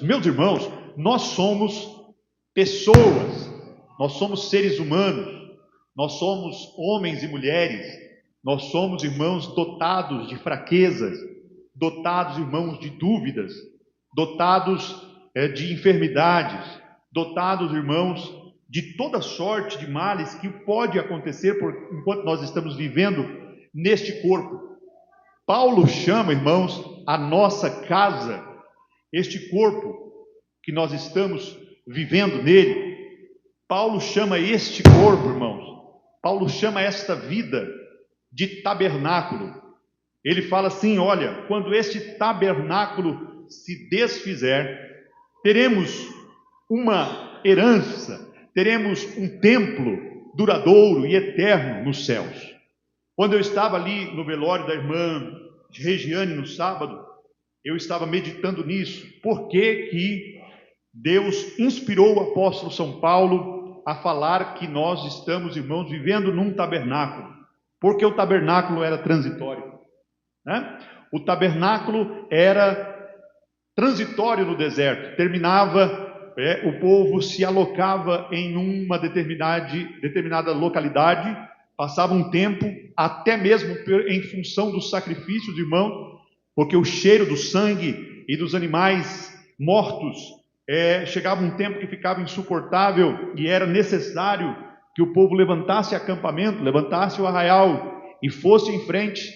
Meus irmãos, nós somos pessoas, nós somos seres humanos, nós somos homens e mulheres, nós somos irmãos dotados de fraquezas, dotados, irmãos, de dúvidas, dotados de enfermidades, dotados, irmãos, de toda sorte de males que pode acontecer enquanto nós estamos vivendo neste corpo. Paulo chama, irmãos, a nossa casa, este corpo que nós estamos vivendo nele. Paulo chama este corpo, irmãos, Paulo chama esta vida de tabernáculo. Ele fala assim: olha, quando este tabernáculo se desfizer, teremos uma herança, teremos um templo duradouro e eterno nos céus. Quando eu estava ali no velório da irmã Regiane no sábado, eu estava meditando nisso. Por que Deus inspirou o apóstolo São Paulo a falar que nós estamos, irmãos, vivendo num tabernáculo? Porque o tabernáculo era transitório, né? O tabernáculo era transitório no deserto. Terminava, o povo se alocava em uma determinada localidade, passava um tempo, até mesmo em função dos sacrifícios, irmão, porque o cheiro do sangue e dos animais mortos chegava um tempo que ficava insuportável e era necessário que o povo levantasse acampamento, levantasse o arraial e fosse em frente,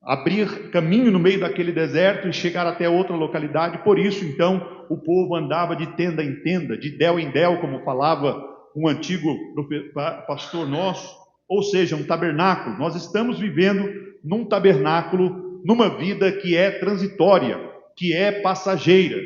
abrir caminho no meio daquele deserto e chegar até outra localidade. Por isso, então, o povo andava de tenda em tenda, de del em del, como falava um antigo pastor nosso, ou seja, um tabernáculo. Nós estamos vivendo num tabernáculo, numa vida que é transitória, que é passageira.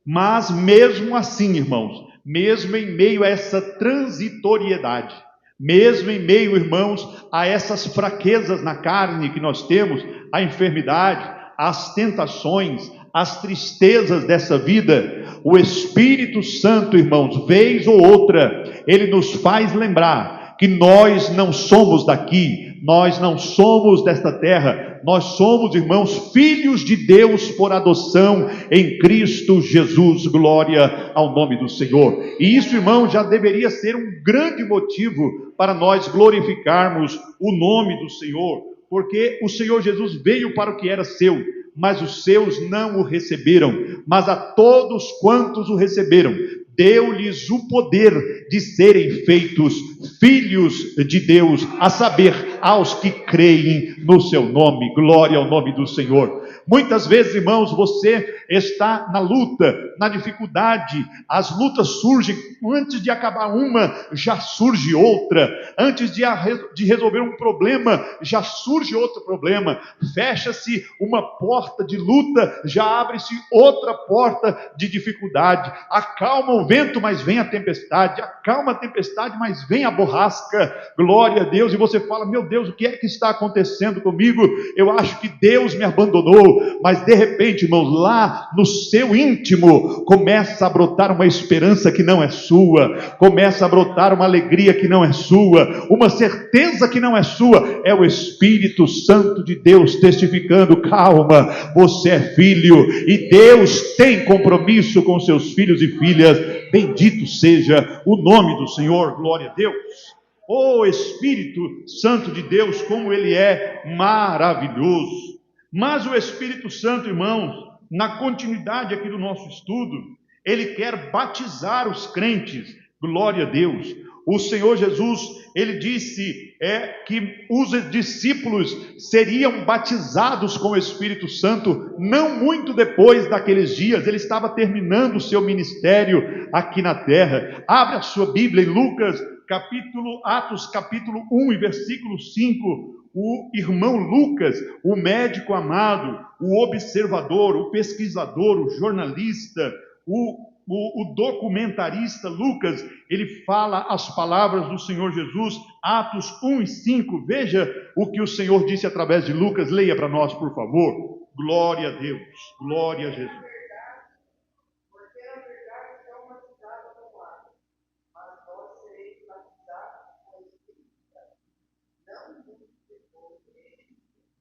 Mas mesmo assim, irmãos, mesmo em meio a essa transitoriedade, mesmo em meio, irmãos, a essas fraquezas na carne que nós temos, a enfermidade, as tentações, as tristezas dessa vida, o Espírito Santo, irmãos, vez ou outra, ele nos faz lembrar que nós não somos daqui, nós não somos desta terra, nós somos, irmãos, filhos de Deus por adoção em Cristo Jesus. Glória ao nome do Senhor. E isso, irmão, já deveria ser um grande motivo para nós glorificarmos o nome do Senhor, porque o Senhor Jesus veio para o que era seu, mas os seus não o receberam. Mas a todos quantos o receberam, deu-lhes o poder de serem feitos filhos de Deus, a saber, aos que creem no seu nome. Glória ao nome do Senhor. Muitas vezes, irmãos, você está na luta, na dificuldade, as lutas surgem, antes de acabar uma, já surge outra, antes de resolver um problema, já surge outro problema, fecha-se uma porta de luta, já abre-se outra porta de dificuldade, acalma o vento, mas vem a tempestade, acalma a tempestade, mas vem a borrasca. Glória a Deus. E você fala: meu Deus, o que é que está acontecendo comigo? Eu acho que Deus me abandonou. Mas de repente, irmãos, lá no seu íntimo começa a brotar uma esperança que não é sua, começa a brotar uma alegria que não é sua, uma certeza que não é sua. É o Espírito Santo de Deus testificando: calma, você é filho e Deus tem compromisso com seus filhos e filhas. Bendito seja o nome do Senhor. Glória a Deus. Oh, Espírito Santo de Deus, como ele é maravilhoso. Mas o Espírito Santo, irmãos, na continuidade aqui do nosso estudo, ele quer batizar os crentes. Glória a Deus. O Senhor Jesus, ele disse que os discípulos seriam batizados com o Espírito Santo não muito depois daqueles dias. Ele estava terminando o seu ministério aqui na terra. Abre a sua Bíblia em Lucas, Atos capítulo 1 e versículo 5. O irmão Lucas, o médico amado, o observador, o pesquisador, o jornalista, o documentarista Lucas, ele fala as palavras do Senhor Jesus, Atos 1 e 5. Veja o que o Senhor disse através de Lucas. Leia para nós, por favor. Glória a Deus, glória a Jesus.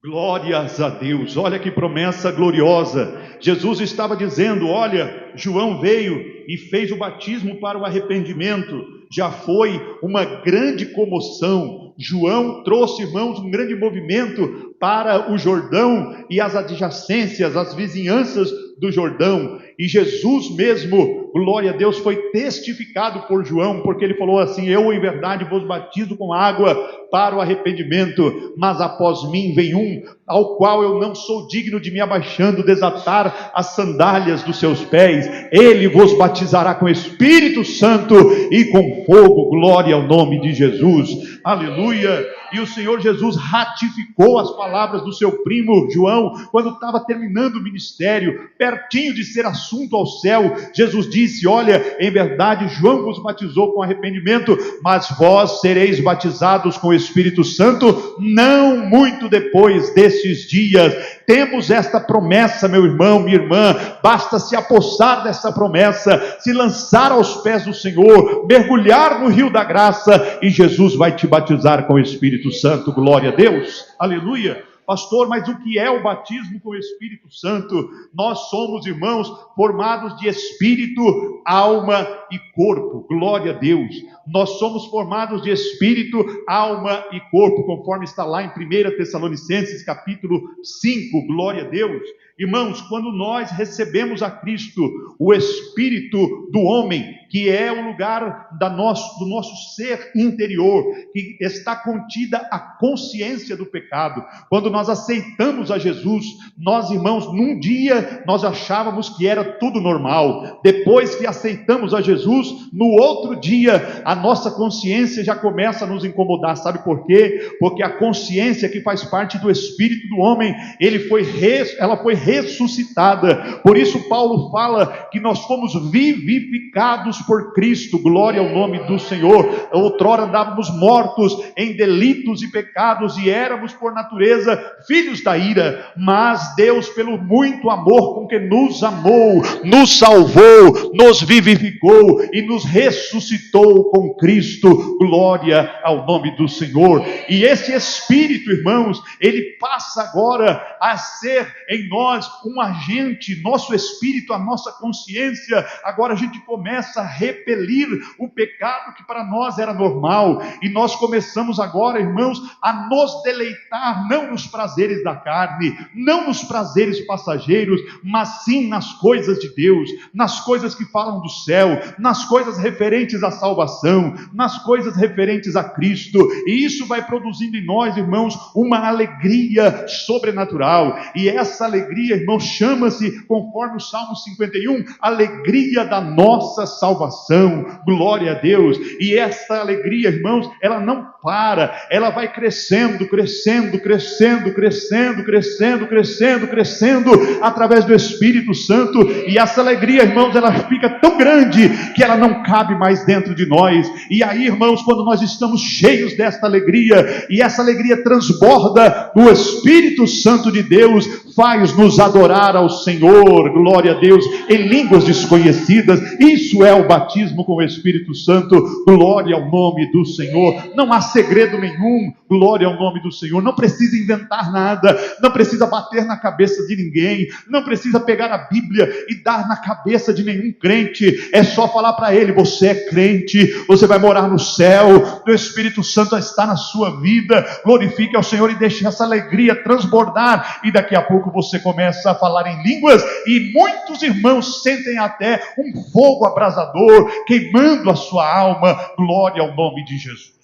Glórias a Deus, olha que promessa gloriosa. Jesus estava dizendo: olha, João veio e fez o batismo para o arrependimento, já foi uma grande comoção. João trouxe, irmãos, um grande movimento para o Jordão e as adjacências, as vizinhanças do Jordão, e Jesus mesmo, glória a Deus, foi testificado por João, porque ele falou assim: eu em verdade vos batizo com água para o arrependimento, mas após mim vem um, ao qual eu não sou digno de me abaixando, desatar as sandálias dos seus pés. Ele vos batizará com Espírito Santo e com fogo. Glória ao nome de Jesus, aleluia. E o Senhor Jesus ratificou as palavras do seu primo João, quando estava terminando o ministério, pertinho de ser assunto ao céu. Jesus disse: olha, em verdade João vos batizou com arrependimento, mas vós sereis batizados com o Espírito Santo não muito depois desses dias. Temos esta promessa, meu irmão, minha irmã, basta se apossar dessa promessa, se lançar aos pés do Senhor, mergulhar no rio da graça, e Jesus vai te batizar com o Espírito Santo. Glória a Deus, aleluia. Pastor, mas o que é o batismo com o Espírito Santo? Nós somos, irmãos, formados de espírito, alma e corpo. Glória a Deus. Nós somos formados de espírito, alma e corpo, conforme está lá em 1 Tessalonicenses capítulo 5. Glória a Deus. Irmãos, quando nós recebemos a Cristo, o espírito do homem, que é o lugar do nosso ser interior, que está contida a consciência do pecado. Quando nós aceitamos a Jesus, nós, irmãos, num dia nós achávamos que era tudo normal. Depois que aceitamos a Jesus, no outro dia a nossa consciência já começa a nos incomodar. Sabe por quê? Porque a consciência, que faz parte do espírito do homem, ela foi ressuscitada. Por isso Paulo fala que nós fomos vivificados por Cristo. Glória ao nome do Senhor. Outrora andávamos mortos em delitos e pecados, e éramos por natureza filhos da ira, mas Deus, pelo muito amor com que nos amou, nos salvou, nos vivificou e nos ressuscitou com Cristo. Glória ao nome do Senhor. E esse Espírito, irmãos, ele passa agora a ser em nós um agente. Nosso espírito, a nossa consciência, agora a gente começa a repelir o pecado que para nós era normal, e nós começamos agora, irmãos, a nos deleitar não nos prazeres da carne, não nos prazeres passageiros, mas sim nas coisas de Deus, nas coisas que falam do céu, nas coisas referentes à salvação, nas coisas referentes a Cristo. E isso vai produzindo em nós, irmãos, uma alegria sobrenatural. E essa alegria, irmãos, chama-se, conforme o Salmo 51, alegria da nossa salvação. Glória a Deus. E essa alegria, irmãos, ela não para, ela vai crescendo, crescendo, crescendo, crescendo, crescendo, crescendo, crescendo, através do Espírito Santo. E essa alegria, irmãos, ela fica tão grande que ela não cabe mais dentro de nós. E aí, irmãos, quando nós estamos cheios desta alegria, e essa alegria transborda, o Espírito Santo de Deus faz-nos adorar ao Senhor, glória a Deus, em línguas desconhecidas. Isso é o batismo com o Espírito Santo. Glória ao nome do Senhor. Não há segredo nenhum. Glória ao nome do Senhor. Não precisa inventar nada, não precisa bater na cabeça de ninguém, não precisa pegar a Bíblia e dar na cabeça de nenhum crente. É só falar para ele: você é crente, você vai morar no céu, o Espírito Santo está na sua vida. Glorifique ao Senhor e deixe essa alegria transbordar, e daqui a pouco você começa a falar em línguas, e muitos irmãos sentem até um fogo abrasador queimando a sua alma. Glória ao nome de Jesus.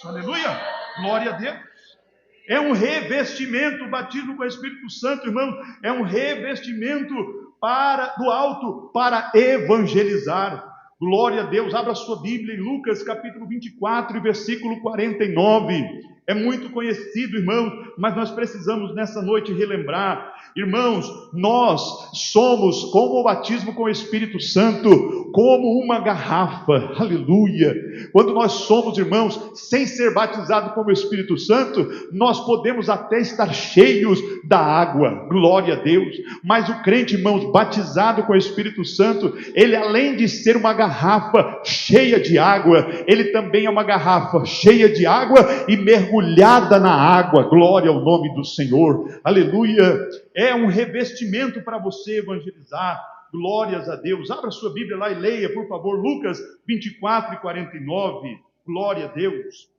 Aleluia, glória a Deus. É um revestimento. O batismo com o Espírito Santo, irmão, é um revestimento do alto para evangelizar. Glória a Deus. Abra sua Bíblia em Lucas capítulo 24 e versículo 49. É muito conhecido, irmãos, mas nós precisamos nessa noite relembrar. Irmãos, nós somos, como o batismo com o Espírito Santo, como uma garrafa. Aleluia. Quando nós somos, irmãos, sem ser batizados com o Espírito Santo, nós podemos até estar cheios da água. Glória a Deus. Mas o crente, irmãos, batizado com o Espírito Santo, ele, além de ser uma garrafa cheia de água, ele também é uma garrafa cheia de água e mergulhada na água. Glória glória ao nome do Senhor, aleluia. É um revestimento para você evangelizar, glórias a Deus. Abra sua Bíblia lá e leia, por favor, Lucas 24 e 49, glória a Deus.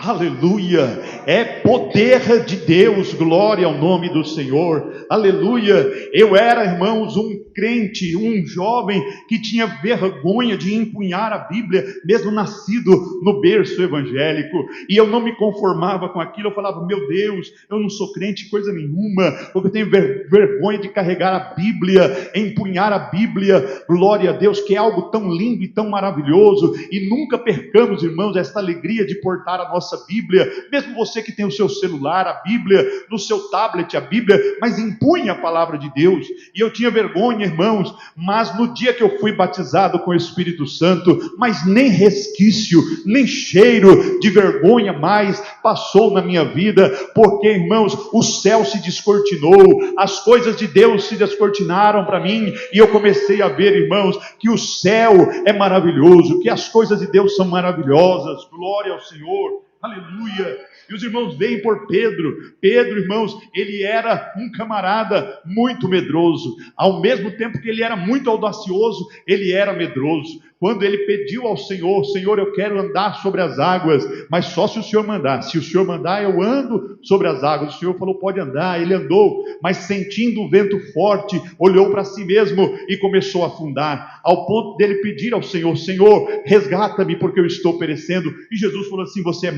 Aleluia, é poder de Deus, glória ao nome do Senhor, aleluia. Eu era, irmãos, um crente, um jovem que tinha vergonha de empunhar a Bíblia, mesmo nascido no berço evangélico, e eu não me conformava com aquilo. Eu falava, meu Deus, eu não sou crente coisa nenhuma, porque eu tenho vergonha de carregar a Bíblia, empunhar a Bíblia, glória a Deus, que é algo tão lindo e tão maravilhoso. E nunca percamos, irmãos, esta alegria de portar a nossa Bíblia, mesmo você que tem o seu celular, a Bíblia, no seu tablet, a Bíblia, mas empunhe a palavra de Deus. E eu tinha vergonha, irmãos, mas no dia que eu fui batizado com o Espírito Santo, mas nem resquício, nem cheiro de vergonha mais passou na minha vida, porque, irmãos, o céu se descortinou, as coisas de Deus se descortinaram para mim, e eu comecei a ver, irmãos, que o céu é maravilhoso, que as coisas de Deus são maravilhosas, glória ao Senhor, aleluia. E os irmãos veem por Pedro. Pedro, irmãos, ele era um camarada muito medroso. Ao mesmo tempo que ele era muito audacioso, ele era medroso. Quando ele pediu ao Senhor, Senhor, eu quero andar sobre as águas, mas só se o Senhor mandar. Se o Senhor mandar, eu ando sobre as águas. O Senhor falou, pode andar. Ele andou, mas sentindo o vento forte, olhou para si mesmo e começou a afundar, ao ponto dele pedir ao Senhor, Senhor, resgata-me porque eu estou perecendo. E Jesus falou assim, você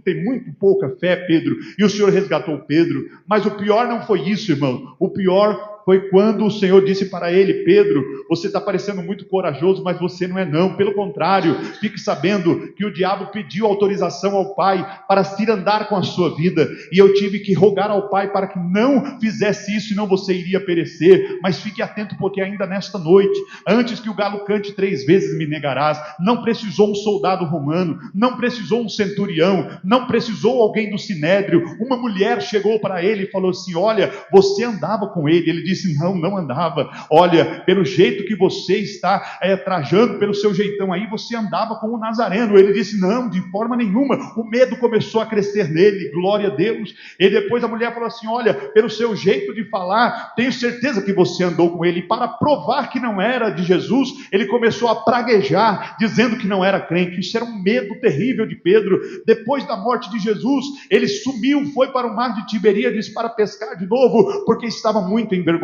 tem muito pouca fé, Pedro. E o Senhor resgatou Pedro. Mas o pior não foi isso, irmão. O pior foi quando o Senhor disse para ele, Pedro, você está parecendo muito corajoso, mas você não é não, pelo contrário, fique sabendo que o diabo pediu autorização ao Pai para se andar com a sua vida, e eu tive que rogar ao Pai para que não fizesse isso, senão você iria perecer. Mas fique atento, porque ainda nesta noite, antes que o galo cante 3 vezes me negarás. Não precisou um soldado romano, não precisou um centurião, não precisou alguém do sinédrio, uma mulher chegou para ele e falou assim, olha, você andava com ele? Ele disse, não andava. Olha, pelo jeito que você está trajando, pelo seu jeitão aí, você andava com o Nazareno. Ele disse, não, de forma nenhuma. O medo começou a crescer nele, glória a Deus. E depois a mulher falou assim, olha, pelo seu jeito de falar, tenho certeza que você andou com ele. E para provar que não era de Jesus, ele começou a praguejar, dizendo que não era crente. Isso era um medo terrível de Pedro. Depois da morte de Jesus, ele sumiu, foi para o mar de Tiberíades para pescar de novo, porque estava muito envergonhado.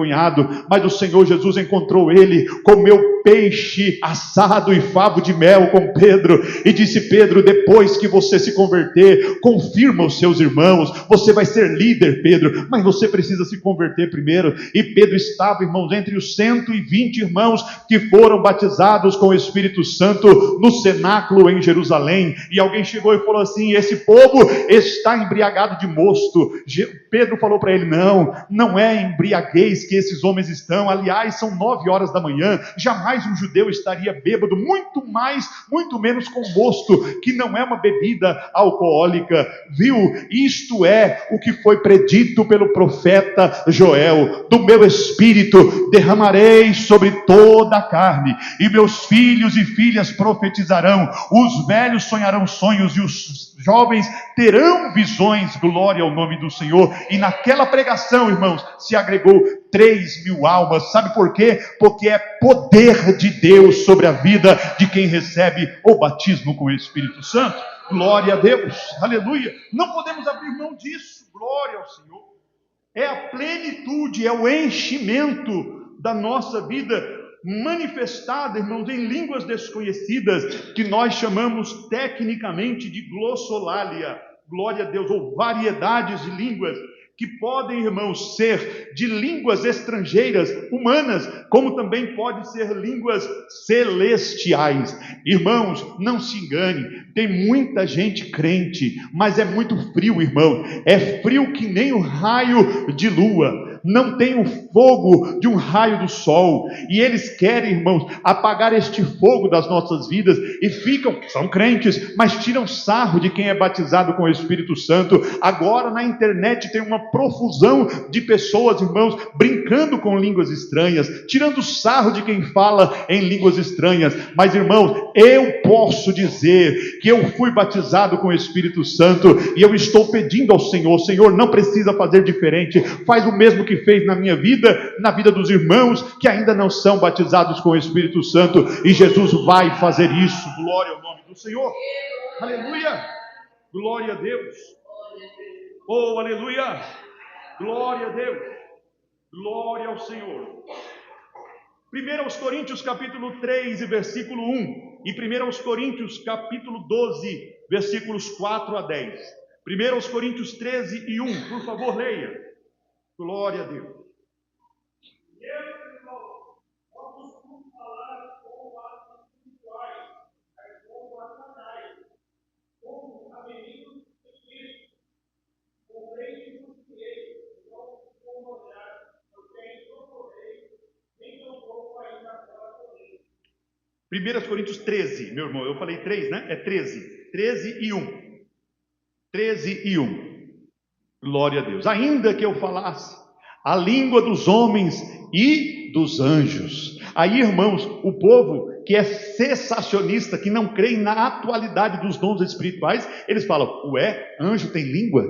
Mas o Senhor Jesus encontrou ele, comeu peixe assado e favo de mel com Pedro, e disse, Pedro, depois que você se converter, confirma os seus irmãos, você vai ser líder, Pedro, mas você precisa se converter primeiro. E Pedro estava, irmãos, entre os 120 irmãos que foram batizados com o Espírito Santo no cenáculo em Jerusalém, e alguém chegou e falou assim, esse povo está embriagado de mosto. Pedro falou para ele, não é embriaguez que esses homens estão, aliás, são 9 horas da manhã, jamais um judeu estaria bêbado, muito menos com mosto, que não é uma bebida alcoólica, viu? Isto é o que foi predito pelo profeta Joel, do meu espírito derramarei sobre toda a carne, e meus filhos e filhas profetizarão, os velhos sonharão sonhos, e os jovens terão visões, glória ao nome do Senhor. E naquela pregação, irmãos, se agregou 3.000 almas. Sabe por quê? Porque é poder de Deus sobre a vida de quem recebe o batismo com o Espírito Santo. Glória a Deus, aleluia. Não podemos abrir mão disso, glória ao Senhor. É a plenitude, é o enchimento da nossa vida manifestada, irmãos, em línguas desconhecidas, que nós chamamos tecnicamente de glossolalia, glória a Deus, ou variedades de línguas, que podem, irmãos, ser de línguas estrangeiras, humanas, como também pode ser línguas celestiais. Irmãos, não se engane, tem muita gente crente, mas é muito frio, irmão, é frio que nem o raio de lua. não têm o fogo de um raio do sol, e eles querem, irmãos, apagar este fogo das nossas vidas, e são crentes, mas tiram sarro de quem é batizado com o Espírito Santo. Agora na internet tem uma profusão de pessoas, irmãos, brincando com línguas estranhas, tirando sarro de quem fala em línguas estranhas. Mas, irmãos, eu posso dizer que eu fui batizado com o Espírito Santo, e eu estou pedindo ao Senhor: Senhor, não precisa fazer diferente, faz o mesmo que fez na minha vida, na vida dos irmãos que ainda não são batizados com o Espírito Santo, e Jesus vai fazer isso. Glória ao nome do Senhor. Aleluia, glória a Deus. Oh, aleluia, glória a Deus, glória ao Senhor. 1 Coríntios capítulo 3 e versículo 1, e 1 Coríntios capítulo 12, versículos 4 a 10. 1 Coríntios 13 e 1, por favor, leia. Glória a Deus. Primeiras Coríntios 13, meu irmão, eu falei 3, né? É 13 e 1. 13 e 1. Glória a Deus. Ainda que eu falasse a língua dos homens e dos anjos. Aí, irmãos, o povo que é cessacionista, que não crê na atualidade dos dons espirituais, eles falam: ué, anjo tem língua?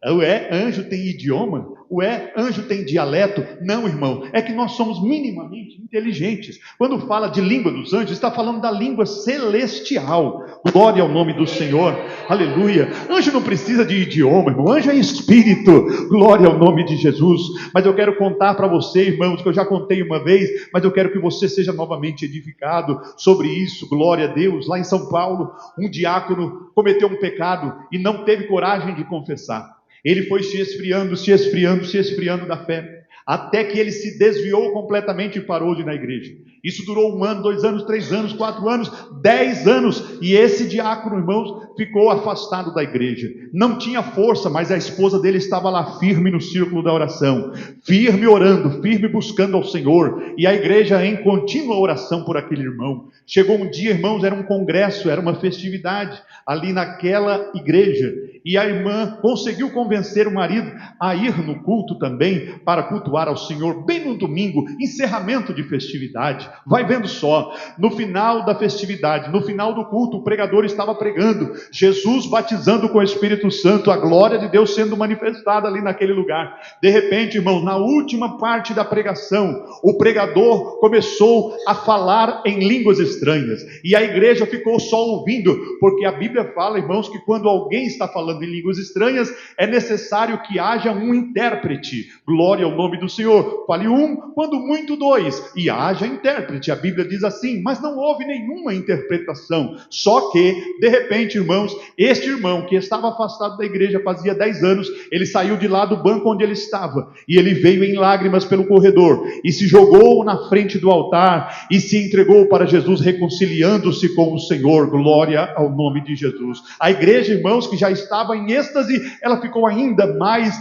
Ué, anjo tem idioma? Ué, anjo tem dialeto? Não, irmão, é que nós somos minimamente inteligentes. Quando fala de língua dos anjos, está falando da língua celestial. Glória ao nome do Senhor, aleluia. Anjo não precisa de idioma, irmão, anjo é espírito. Glória ao nome de Jesus. Mas eu quero contar para você, irmãos, que eu já contei uma vez, mas eu quero que você seja novamente edificado sobre isso. Glória a Deus. Lá em São Paulo, um diácono cometeu um pecado e não teve coragem de confessar. Ele foi se esfriando da fé, até que ele se desviou completamente e parou de ir na igreja. Isso durou 1 ano, 2 anos, 3 anos, 4 anos, 10 anos, e esse diácono, irmãos, ficou afastado da igreja. Não tinha força, mas a esposa dele estava lá firme no círculo da oração, firme orando, firme buscando ao Senhor, e a igreja em contínua oração por aquele irmão. Chegou um dia, irmãos, era um congresso, era uma festividade ali naquela igreja, e a irmã conseguiu convencer o marido a ir no culto também, para cultuar ao Senhor, bem no domingo, encerramento de festividade. Vai vendo só, no final da festividade, no final do culto, o pregador estava pregando, Jesus batizando com o Espírito Santo, a glória de Deus sendo manifestada ali naquele lugar. De repente, irmãos, na última parte da pregação, o pregador começou a falar em línguas estranhas, e a igreja ficou só ouvindo, porque a Bíblia fala, irmãos, que quando alguém está falando em línguas estranhas, é necessário que haja um intérprete. Glória ao nome do Senhor. Fale 1, quando muito 2, e haja intérprete. A Bíblia diz assim, mas não houve nenhuma interpretação. Só que, de repente, irmãos, este irmão que estava afastado da igreja fazia 10 anos, ele saiu de lá do banco onde ele estava, e ele veio em lágrimas pelo corredor, e se jogou na frente do altar, e se entregou para Jesus, reconciliando-se com o Senhor. Glória ao nome de Jesus. A igreja, irmãos, que já estava em êxtase, ela ficou ainda mais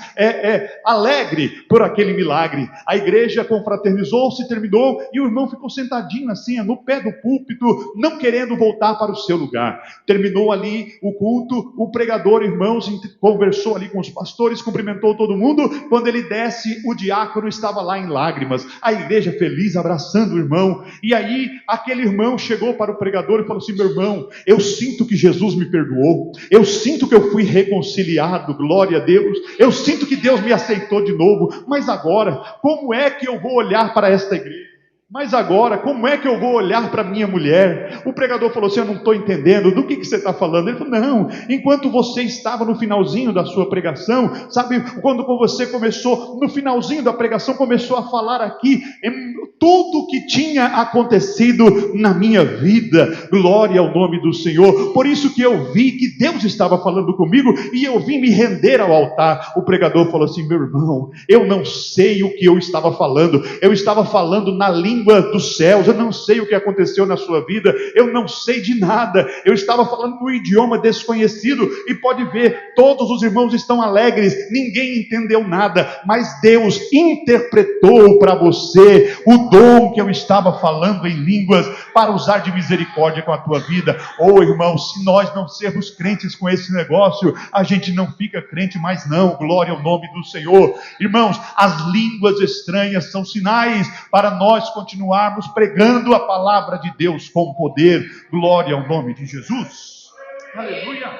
alegre por aquele milagre. A igreja confraternizou-se, terminou, e o irmão ficou sentadinho assim, no pé do púlpito, não querendo voltar para o seu lugar. Terminou ali o culto, o pregador, irmãos, conversou ali com os pastores, cumprimentou todo mundo. Quando ele desce, o diácono estava lá em lágrimas, a igreja feliz, abraçando o irmão. E aí, aquele irmão chegou para o pregador e falou assim: meu irmão, eu sinto que Jesus me perdoou, eu sinto que eu fui reconciliado, glória a Deus, eu sinto que Deus me aceitou de novo, mas agora, como é que eu vou olhar para esta igreja? Mas agora, como é que eu vou olhar para minha mulher? O pregador falou assim: eu não estou entendendo, do que você está falando? Ele falou: não, enquanto você estava no finalzinho da sua pregação, sabe, quando você começou, no finalzinho da pregação, começou a falar aqui, tudo que tinha acontecido na minha vida, glória ao nome do Senhor, por isso que eu vi que Deus estava falando comigo, e eu vim me render ao altar. O pregador falou assim: meu irmão, eu não sei o que eu estava falando na língua línguas dos céus. Eu não sei o que aconteceu na sua vida, eu não sei de nada. Eu estava falando num idioma desconhecido e pode ver, todos os irmãos estão alegres, ninguém entendeu nada, mas Deus interpretou para você o dom que eu estava falando em línguas para usar de misericórdia com a tua vida. Irmão, se nós não sermos crentes com esse negócio, a gente não fica crente mais não. Glória ao nome do Senhor. Irmãos, as línguas estranhas são sinais para nós continuarmos pregando a palavra de Deus com poder. Glória ao nome de Jesus. Aleluia.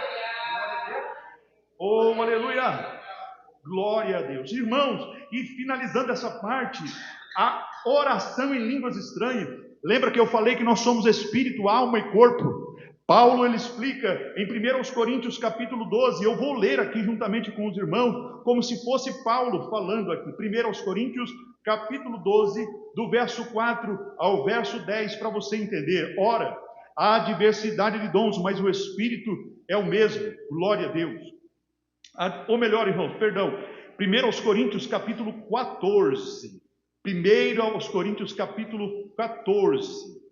Oh, aleluia. Glória a Deus. Irmãos, e finalizando essa parte, a oração em línguas estranhas. Lembra que eu falei que nós somos espírito, alma e corpo? Paulo, ele explica em 1 Coríntios capítulo 12, eu vou ler aqui juntamente com os irmãos, como se fosse Paulo falando aqui. 1 Coríntios capítulo 12, do verso 4 ao verso 10, para você entender. Ora, há diversidade de dons, mas o Espírito é o mesmo. Glória a Deus. Ou melhor, irmãos, perdão. 1 Coríntios capítulo 14. 1 Coríntios capítulo 14.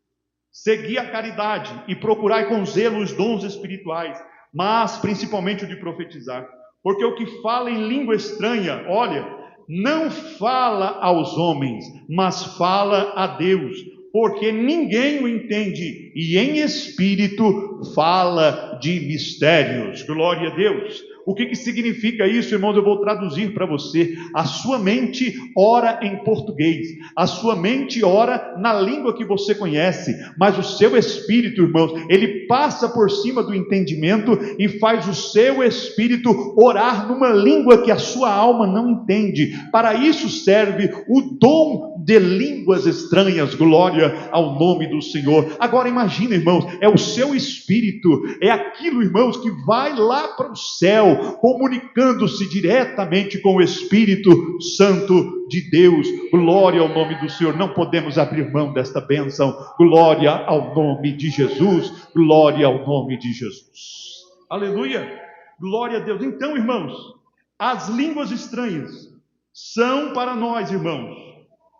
Segui a caridade e procurai com zelo os dons espirituais, mas principalmente o de profetizar. Porque o que fala em língua estranha, olha, não fala aos homens, mas fala a Deus, porque ninguém o entende, e em espírito fala de mistérios. Glória a Deus. O que significa isso, irmãos? Eu vou traduzir para você. A sua mente ora em português, a sua mente ora na língua que você conhece, mas o seu espírito, irmãos, ele passa por cima do entendimento e faz o seu espírito orar numa língua que a sua alma não entende. Para isso serve o dom de línguas estranhas. Glória ao nome do Senhor. Agora imagina, irmãos, é o seu espírito, é aquilo, irmãos, que vai lá para o céu, comunicando-se diretamente com o Espírito Santo de Deus. Glória ao nome do Senhor. Não podemos abrir mão desta bênção. Glória ao nome de Jesus. Glória ao nome de Jesus. Aleluia. Glória a Deus. Então, irmãos, as línguas estranhas são para nós, irmãos,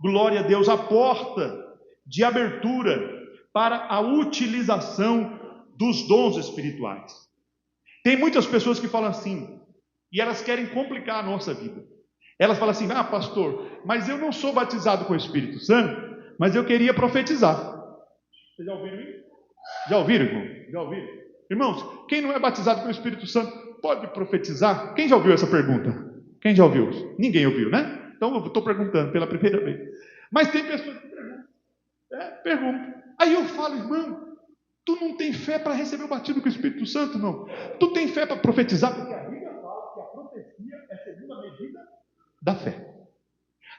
glória a Deus, a porta de abertura para a utilização dos dons espirituais. Tem muitas pessoas que falam assim, e elas querem complicar a nossa vida. Elas falam assim: ah, pastor, mas eu não sou batizado com o Espírito Santo, mas eu queria profetizar. Vocês já ouviram isso? Já ouviram, irmão? Já ouviram? Irmãos, quem não é batizado com o Espírito Santo pode profetizar? Quem já ouviu essa pergunta? Quem já ouviu? Ninguém ouviu, né? Então eu estou perguntando pela primeira vez. Mas tem pessoas que perguntam. Aí eu falo: irmão, tu não tem fé para receber o batismo com o Espírito Santo, não? Tu tem fé para profetizar? Porque a Bíblia fala que a profecia é a segunda medida da fé.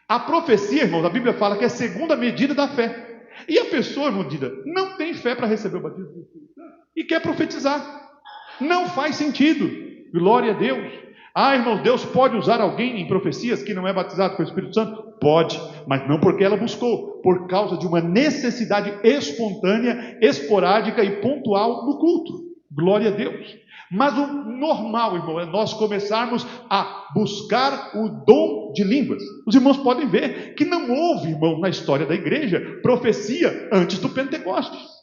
A profecia, irmãos, a Bíblia fala que é a segunda medida da fé. E a pessoa, irmão, não tem fé para receber o batismo com o Espírito Santo e quer profetizar. Não faz sentido. Glória a Deus. Ah, irmão, Deus pode usar alguém em profecias que não é batizado com o Espírito Santo? Pode, mas não porque ela buscou, por causa de uma necessidade espontânea, esporádica e pontual no culto. Glória a Deus. Mas o normal, irmão, é nós começarmos a buscar o dom de línguas. Os irmãos podem ver que não houve, irmão, na história da igreja, profecia antes do Pentecostes.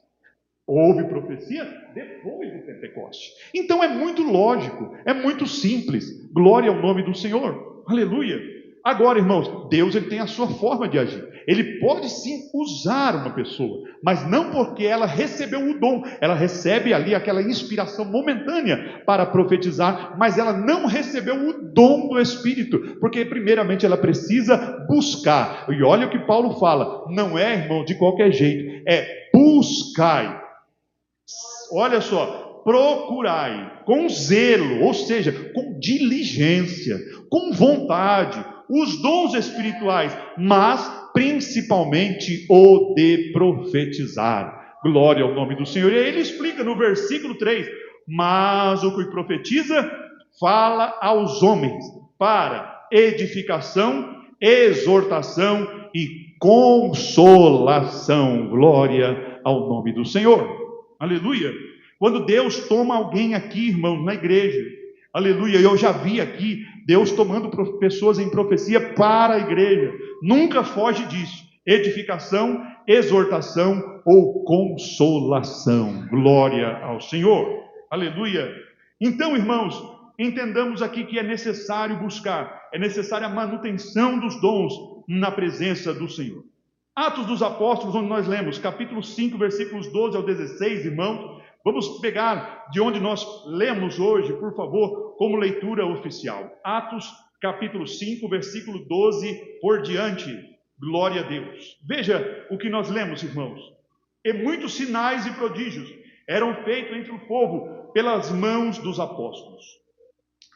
Houve profecia depois do Pentecostes. Então é muito lógico, é muito simples. Glória ao nome do Senhor. Aleluia. Agora, irmãos, Deus, ele tem a sua forma de agir. Ele pode sim usar uma pessoa, mas não porque ela recebeu o dom. Ela recebe ali aquela inspiração momentânea para profetizar, mas ela não recebeu o dom do Espírito, porque primeiramente ela precisa buscar. E olha o que Paulo fala: não é, irmão, de qualquer jeito, é buscai. Olha só, procurai com zelo, ou seja, com diligência, com vontade, os dons espirituais, mas principalmente o de profetizar. Glória ao nome do Senhor. E aí ele explica no versículo 3: mas o que profetiza fala aos homens para edificação, exortação e consolação. Glória ao nome do Senhor. Aleluia. Quando Deus toma alguém aqui, irmãos, na igreja, aleluia, eu já vi aqui Deus tomando pessoas em profecia para a igreja. Nunca foge disso. edificação, exortação ou consolação. Glória ao Senhor. Aleluia. Então, irmãos, entendamos aqui que é necessário buscar, é necessária a manutenção dos dons na presença do Senhor. Atos dos Apóstolos, onde nós lemos, capítulo 5, versículos 12 ao 16, irmãos. Vamos pegar de onde nós lemos hoje, por favor, como leitura oficial. Atos, capítulo 5, versículo 12 por diante. Glória a Deus. Veja o que nós lemos, irmãos. E muitos sinais e prodígios eram feitos entre o povo pelas mãos dos apóstolos.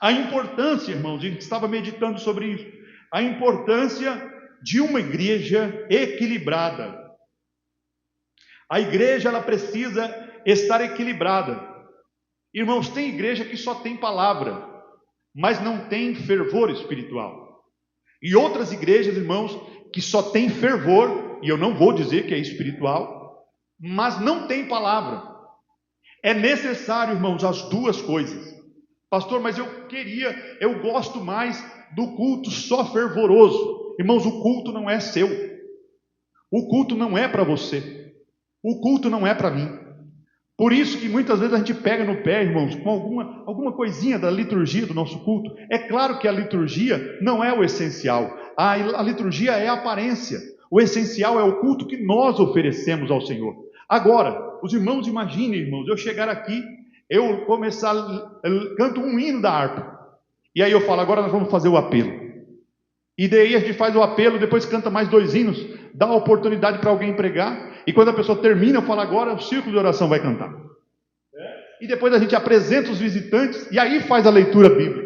A importância, irmãos, a gente estava meditando sobre isso, a importância de uma igreja equilibrada. A igreja, ela precisa estar equilibrada. Irmãos, tem igreja que só tem palavra, mas não tem fervor espiritual. E outras igrejas, irmãos, que só tem fervor, e eu não vou dizer que é espiritual, mas não tem palavra. É necessário, irmãos, as duas coisas. Pastor, mas eu gosto mais do culto só fervoroso. Irmãos, o culto não é seu. O culto não é para você. O culto não é para mim. Por isso que muitas vezes a gente pega no pé, irmãos, com alguma coisinha da liturgia do nosso culto. É claro que a liturgia não é o essencial. A liturgia é a aparência. O essencial é o culto que nós oferecemos ao Senhor. Agora, os irmãos, imaginem, irmãos, eu chegar aqui, eu canto um hino da harpa. E aí eu falo, agora nós vamos fazer o apelo. E daí a gente faz o apelo, depois canta mais 2 hinos, dá a oportunidade para alguém pregar. E quando a pessoa termina, eu falo, agora o círculo de oração vai cantar. E depois a gente apresenta os visitantes, e aí faz a leitura bíblica.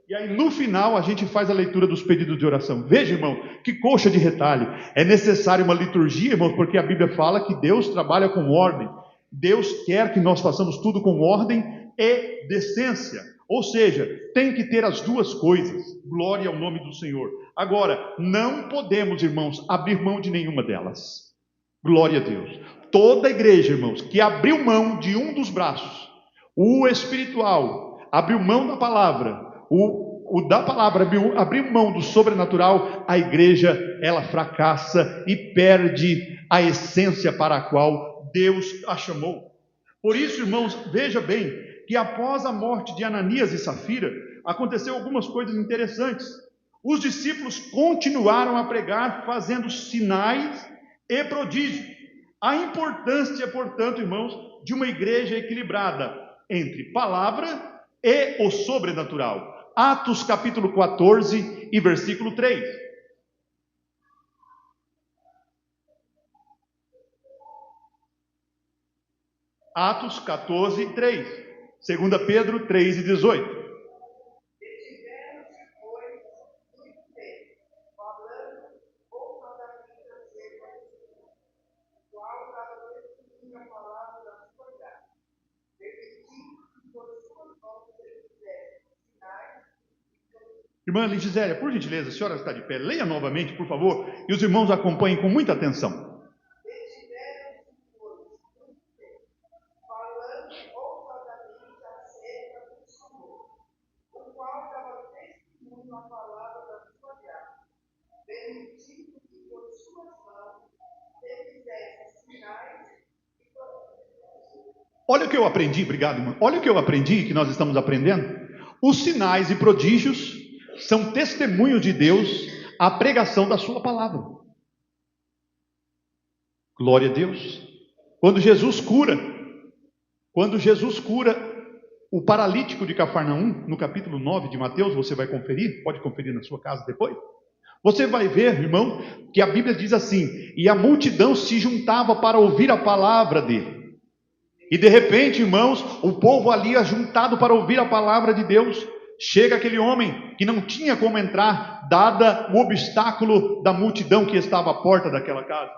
E aí no final a gente faz a leitura dos pedidos de oração. Veja, irmão, que coxa de retalho. É necessário uma liturgia, irmãos, porque a Bíblia fala que Deus trabalha com ordem. Deus quer que nós façamos tudo com ordem e decência. Ou seja, tem que ter as duas coisas. Glória ao nome do Senhor. Agora, não podemos, irmãos, abrir mão de nenhuma delas. Glória a Deus. Toda igreja, irmãos, que abriu mão de um dos braços, o espiritual, abriu mão da palavra, o da palavra abriu mão do sobrenatural, a igreja, ela fracassa e perde a essência para a qual Deus a chamou. Por isso, irmãos, veja bem, que após a morte de Ananias e Safira, aconteceu algumas coisas interessantes. Os discípulos continuaram a pregar, fazendo sinais e prodígios. A importância, portanto, irmãos, de uma igreja equilibrada entre palavra e o sobrenatural. Atos capítulo 14 e versículo 3. Atos 14, 3. 2 Pedro 3 e 18. Irmã Ligisélia, por gentileza, a senhora está de pé, leia novamente, por favor, e os irmãos acompanhem com muita atenção. Olha o que eu aprendi, obrigado, irmão. Olha o que eu aprendi, que nós estamos aprendendo. Os sinais e prodígios são testemunhos de Deus à pregação da sua palavra. Glória a Deus. Quando Jesus cura o paralítico de Cafarnaum, no capítulo 9 de Mateus, você vai conferir, pode conferir na sua casa depois. Você vai ver, irmão, que a Bíblia diz assim: e a multidão se juntava para ouvir a palavra dele. E de repente, irmãos, o povo ali ajuntado para ouvir a palavra de Deus, chega aquele homem que não tinha como entrar, dada o obstáculo da multidão que estava à porta daquela casa.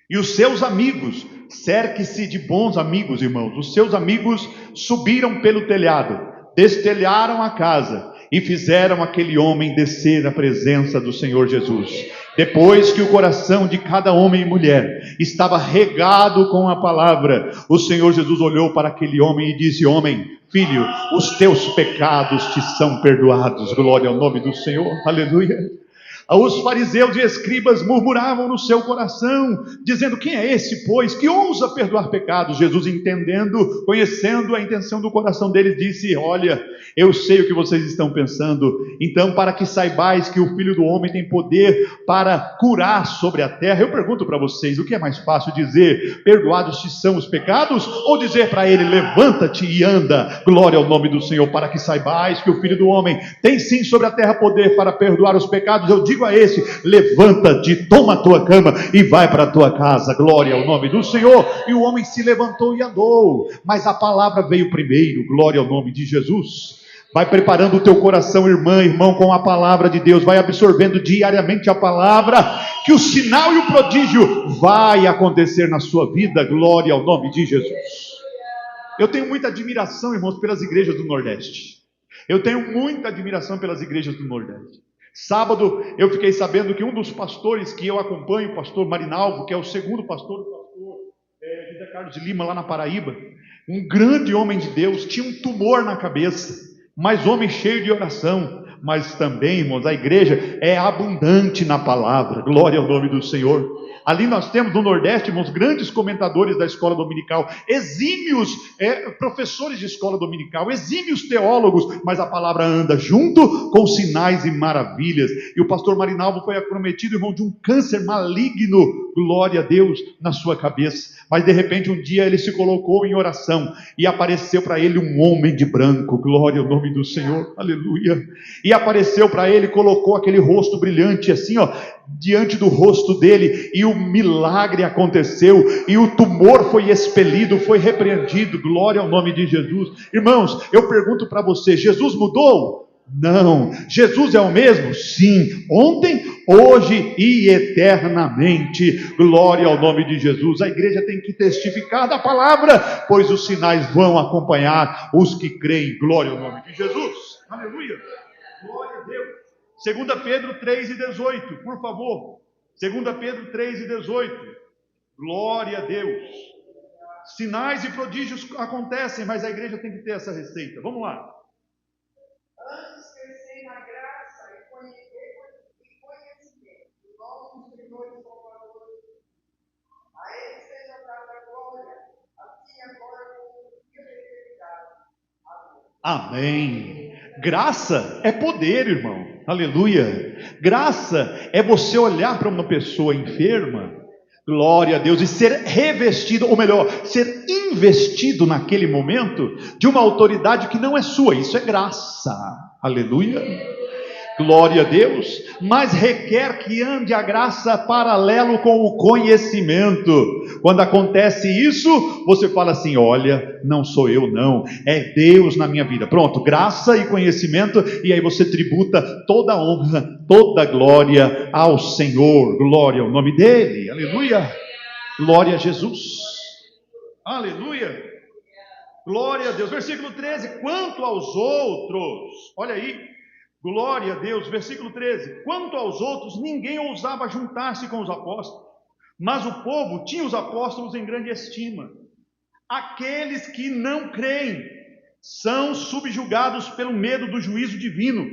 E os seus amigos, cerque-se de bons amigos, irmãos, os seus amigos subiram pelo telhado, destelharam a casa e fizeram aquele homem descer à presença do Senhor Jesus. Depois que o coração de cada homem e mulher estava regado com a palavra, o Senhor Jesus olhou para aquele homem e disse: homem, filho, os teus pecados te são perdoados. Glória ao nome do Senhor, aleluia. Os fariseus e escribas murmuravam no seu coração, dizendo: quem é esse, pois, que ousa perdoar pecados? Jesus, entendendo, conhecendo a intenção do coração deles, disse: olha, eu sei o que vocês estão pensando. Então, para que saibais que o Filho do Homem tem poder para curar sobre a terra, eu pergunto para vocês, o que é mais fácil dizer: perdoados te são os pecados, ou dizer para ele: levanta-te e anda? Glória ao nome do Senhor. Para que saibais que o Filho do Homem tem sim sobre a terra poder para perdoar os pecados, eu digo a esse: levanta-te, toma a tua cama e vai para a tua casa. Glória ao nome do Senhor. E o homem se levantou e andou. Mas a palavra veio primeiro. Glória ao nome de Jesus. Vai preparando o teu coração, irmã, irmão, com a palavra de Deus. Vai absorvendo diariamente a palavra, que o sinal e o prodígio vai acontecer na sua vida. Glória ao nome de Jesus. Eu tenho muita admiração, irmãos, pelas igrejas do Nordeste. Eu tenho muita admiração pelas igrejas do Nordeste. Sábado eu fiquei sabendo que um dos pastores que eu acompanho, o pastor Marinalvo, que é o segundo pastor do pastor José Carlos de Lima, lá na Paraíba, um grande homem de Deus, tinha um tumor na cabeça, mas homem cheio de oração. Mas também, irmãos, a igreja é abundante na palavra. Glória ao nome do Senhor. Ali nós temos no Nordeste, irmãos, grandes comentadores da escola dominical, exímios professores de escola dominical, exímios teólogos, mas a palavra anda junto com sinais e maravilhas. E o pastor Marinalvo foi acometido, irmão, de um câncer maligno, glória a Deus, na sua cabeça. Mas de repente um dia ele se colocou em oração e apareceu para ele um homem de branco, glória ao nome do Senhor, aleluia. E apareceu para ele, colocou aquele rosto brilhante assim, ó, diante do rosto dele, e o milagre aconteceu, e o tumor foi expelido, foi repreendido. Glória ao nome de Jesus. Irmãos, eu pergunto para você: Jesus mudou? Não. Jesus é o mesmo? Sim. Ontem, hoje e eternamente. Glória ao nome de Jesus. A igreja tem que testificar da palavra, pois os sinais vão acompanhar os que creem. Glória ao nome de Jesus. Aleluia. Glória a Deus. 2 Pedro 3:18, por favor. 2 Pedro 3:18. Glória a Deus. Sinais e prodígios acontecem, mas a igreja tem que ter essa receita. Vamos lá. Antes crescer na graça e conhecimento do nosso Senhor e Salvador. A Ele seja dada a glória, assim agora como na eternidade. Amém. Graça é poder, irmão. Aleluia. Graça é você olhar para uma pessoa enferma, glória a Deus, e ser revestido, ou melhor, ser investido naquele momento de uma autoridade que não é sua. Isso é graça. Aleluia. Glória a Deus. Mas requer que ande a graça paralelo com o conhecimento. Quando acontece isso, você fala assim: olha, não sou eu não, é Deus na minha vida. Pronto, graça e conhecimento, e aí você tributa toda a honra, toda a glória ao Senhor. Glória ao nome dele. Aleluia. Glória a Jesus. Aleluia. Glória a Deus. Versículo 13. Quanto aos outros, olha aí, glória a Deus, versículo 13. Quanto aos outros, ninguém ousava juntar-se com os apóstolos, mas o povo tinha os apóstolos em grande estima. Aqueles que não creem são subjugados pelo medo do juízo divino.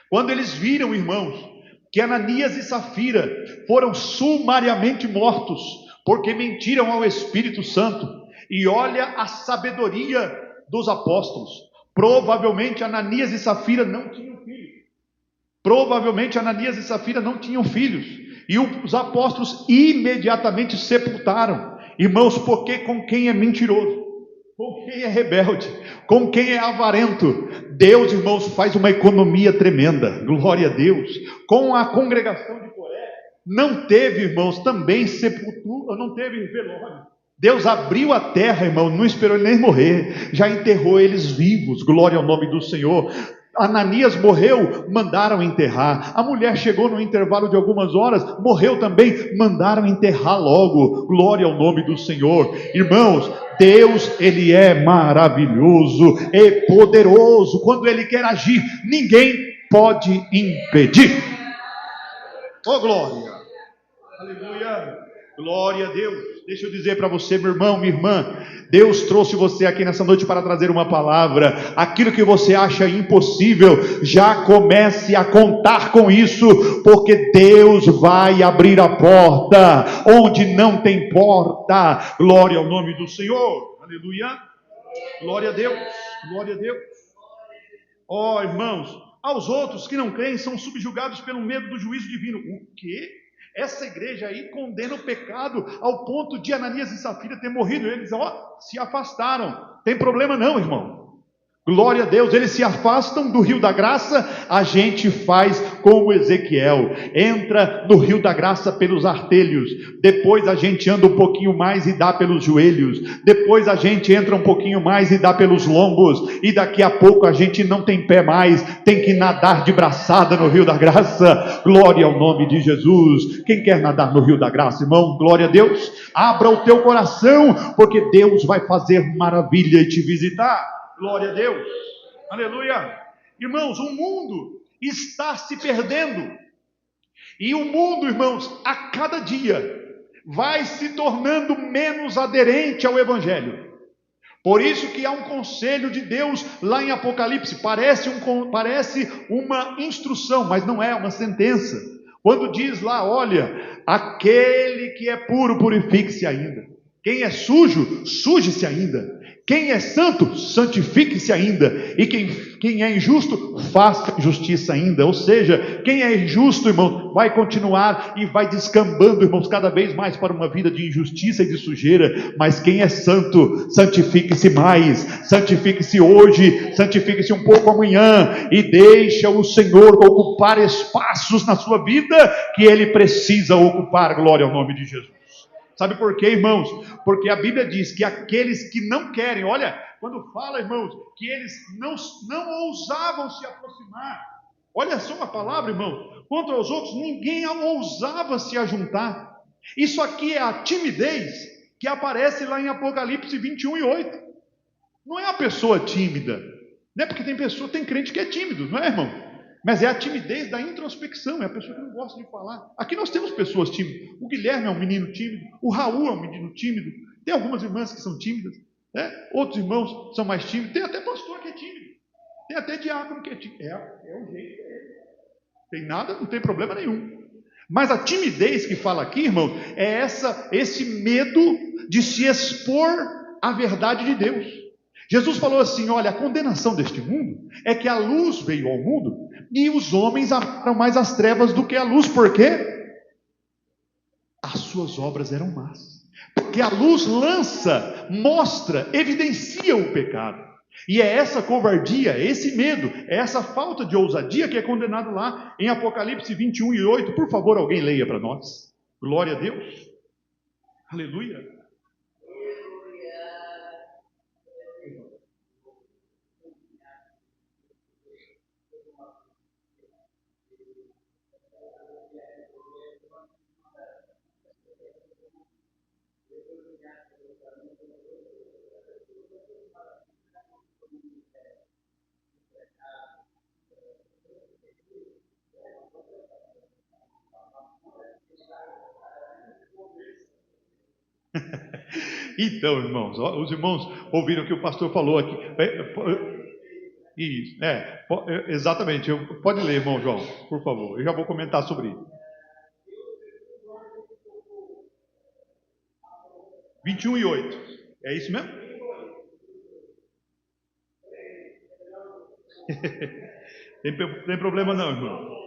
Quando eles viram, irmãos, que Ananias e Safira foram sumariamente mortos, porque mentiram ao Espírito Santo, e olha a sabedoria dos apóstolos. Provavelmente Ananias e Safira não tinham filhos. Provavelmente Ananias e Safira não tinham filhos. E os apóstolos imediatamente sepultaram. Irmãos, porque com quem é mentiroso, com quem é rebelde, com quem é avarento, Deus, irmãos, faz uma economia tremenda. Glória a Deus. Com a congregação de Coré, não teve, irmãos, também sepultura, não teve velório. Deus abriu a terra, irmão, não esperou ele nem morrer, já enterrou eles vivos. Glória ao nome do Senhor. Ananias morreu, mandaram enterrar. A mulher chegou no intervalo de algumas horas, morreu também, mandaram enterrar logo. Glória ao nome do Senhor. Irmãos, Deus, Ele é maravilhoso e poderoso. Quando Ele quer agir, ninguém pode impedir. Oh glória, aleluia, glória a Deus. Deixa eu dizer para você, meu irmão, minha irmã, Deus trouxe você aqui nessa noite para trazer uma palavra. Aquilo que você acha impossível, já comece a contar com isso, porque Deus vai abrir a porta onde não tem porta. Glória ao nome do Senhor. Aleluia. Glória a Deus. Glória a Deus. Ó, irmãos, aos outros que não creem são subjugados pelo medo do juízo divino. O quê? Essa igreja aí condena o pecado ao ponto de Ananias e Safira ter morrido. Eles, se afastaram. Tem problema não, irmão. Glória a Deus, eles se afastam do rio da graça, a gente faz como Ezequiel, entra no rio da graça pelos artelhos, depois a gente anda um pouquinho mais e dá pelos joelhos, depois a gente entra um pouquinho mais e dá pelos lombos, e daqui a pouco a gente não tem pé mais, tem que nadar de braçada no rio da graça. Glória ao nome de Jesus. Quem quer nadar no rio da graça, irmão? Glória a Deus. Abra o teu coração, porque Deus vai fazer maravilha e te visitar. Glória a Deus, aleluia. Irmãos, o mundo está se perdendo, e o mundo, irmãos, a cada dia vai se tornando menos aderente ao Evangelho. Por isso que há um conselho de Deus lá em Apocalipse, parece uma instrução, mas não é uma sentença. Quando diz lá, olha, aquele que é puro, purifique-se ainda. Quem é sujo, suje-se ainda. Quem é santo, santifique-se ainda. E quem é injusto, faça justiça ainda. Ou seja, quem é injusto, irmão, vai continuar e vai descambando, irmãos, cada vez mais para uma vida de injustiça e de sujeira. Mas quem é santo, santifique-se mais. Santifique-se hoje, santifique-se um pouco amanhã. E deixa o Senhor ocupar espaços na sua vida que Ele precisa ocupar. Glória ao nome de Jesus. Sabe por quê, irmãos? Porque a Bíblia diz que aqueles que não querem, olha, quando fala, irmãos, que eles não ousavam se aproximar. Olha só uma palavra, irmão. Quanto aos outros, ninguém ousava se ajuntar. Isso aqui é a timidez que aparece lá em Apocalipse 21:8. Não é a pessoa tímida. Não é porque tem crente que é tímido, não é, irmão? Mas é a timidez da introspecção, é a pessoa que não gosta de falar. Aqui nós temos pessoas tímidas. O Guilherme é um menino tímido, o Raul é um menino tímido, tem algumas irmãs que são tímidas, né? Outros irmãos são mais tímidos, tem até pastor que é tímido, tem até diácono que é tímido. É o jeito dele. Tem nada, não tem problema nenhum. Mas a timidez que fala aqui, irmão, é esse medo de se expor à verdade de Deus. Jesus falou assim, olha, a condenação deste mundo é que a luz veio ao mundo e os homens amaram mais as trevas do que a luz. Por quê? As suas obras eram más. Porque a luz lança, mostra, evidencia o pecado. E é essa covardia, esse medo, é essa falta de ousadia que é condenado lá em Apocalipse 21:8. Por favor, alguém leia para nós. Glória a Deus. Aleluia. Então, irmãos, os irmãos ouviram o que o pastor falou aqui. Isso, exatamente. Pode ler, irmão João, por favor. Eu já vou comentar sobre isso. 21:8. É isso mesmo? Tem problema não, irmão.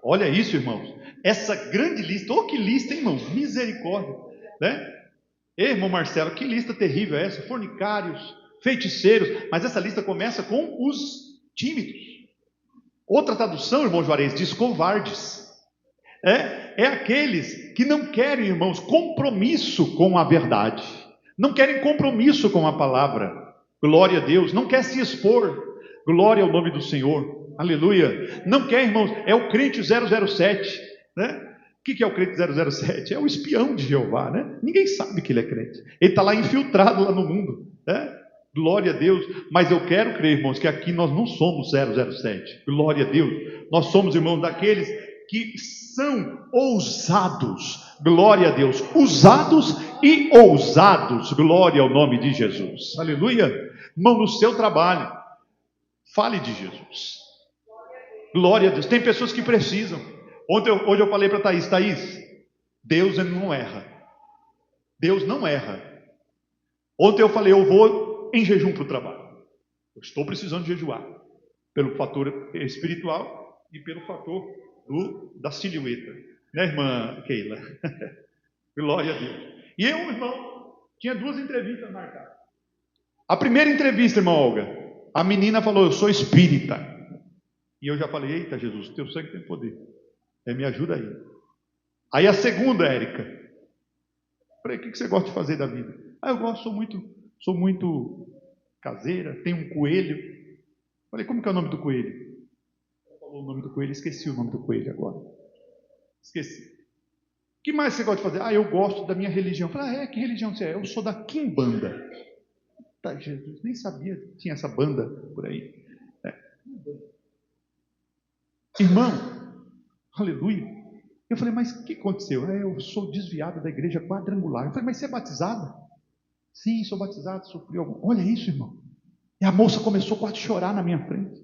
Olha isso, irmãos. Essa grande lista. Oh, que lista, hein, irmão? Misericórdia, né? Ei, irmão Marcelo, que lista terrível é essa? Fornicários, feiticeiros. Mas essa lista começa com os tímidos. Outra tradução, irmão Juarez, diz covardes. É aqueles que não querem, irmãos, compromisso com a verdade. Não querem compromisso com a palavra. Glória a Deus. Não quer se expor. Glória ao nome do Senhor. Aleluia. Não quer, irmãos, é o crente 007, né? O que é o crente 007? É o espião de Jeová, né? Ninguém sabe que ele é crente. Ele está lá infiltrado lá no mundo, né? Glória a Deus. Mas eu quero crer, irmãos, que aqui nós não somos 007. Glória a Deus. Nós somos, irmãos, daqueles que são ousados. Glória a Deus. Usados e ousados. Glória ao nome de Jesus. Aleluia. Irmão, no seu trabalho, fale de Jesus. Glória a Deus. Tem pessoas que precisam. Hoje eu falei para Thaís, Deus ele não erra. Deus não erra. Ontem eu falei, eu vou em jejum para o trabalho. Eu estou precisando jejuar. Pelo fator espiritual e pelo fator da silhueta. Né, irmã Keila? Glória a Deus. E eu, irmão, tinha 2 entrevistas marcadas. A primeira entrevista, irmã Olga, a menina falou, eu sou espírita. E eu já falei, eita Jesus, teu sangue tem poder. Me ajuda aí. Aí a segunda, Érica. Falei, o que você gosta de fazer da vida? Eu gosto, sou muito caseira, tenho um coelho. Falei, como que é o nome do coelho? Ela falou o nome do coelho, esqueci o nome do coelho agora. Esqueci. O que mais você gosta de fazer? Eu gosto da minha religião. Falei, que religião você é? Eu sou da Quimbanda. Tá, Jesus, nem sabia que tinha essa banda por aí. Irmão, aleluia. Eu falei, mas o que aconteceu? Eu sou desviado da igreja quadrangular. Eu falei, mas você é batizado? Sim, sou batizado, sofri algum. Olha isso, irmão. E a moça começou quase a chorar na minha frente.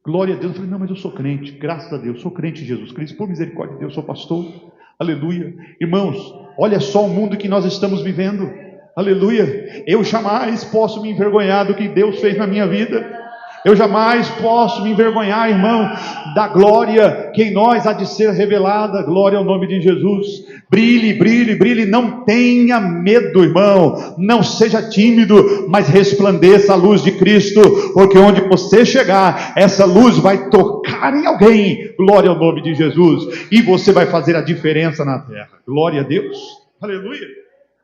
Glória a Deus. Eu falei, não, mas eu sou crente, graças a Deus, sou crente em Jesus Cristo, por misericórdia de Deus, sou pastor. Aleluia. Irmãos, olha só o mundo que nós estamos vivendo. Aleluia. Eu jamais posso me envergonhar do que Deus fez na minha vida. Eu jamais posso me envergonhar, irmão, da glória que em nós há de ser revelada. Glória ao nome de Jesus. Brilhe, brilhe, brilhe. Não tenha medo, irmão. Não seja tímido, mas resplandeça a luz de Cristo, porque onde você chegar, essa luz vai tocar em alguém. Glória ao nome de Jesus. E você vai fazer a diferença na terra. Glória a Deus. Aleluia.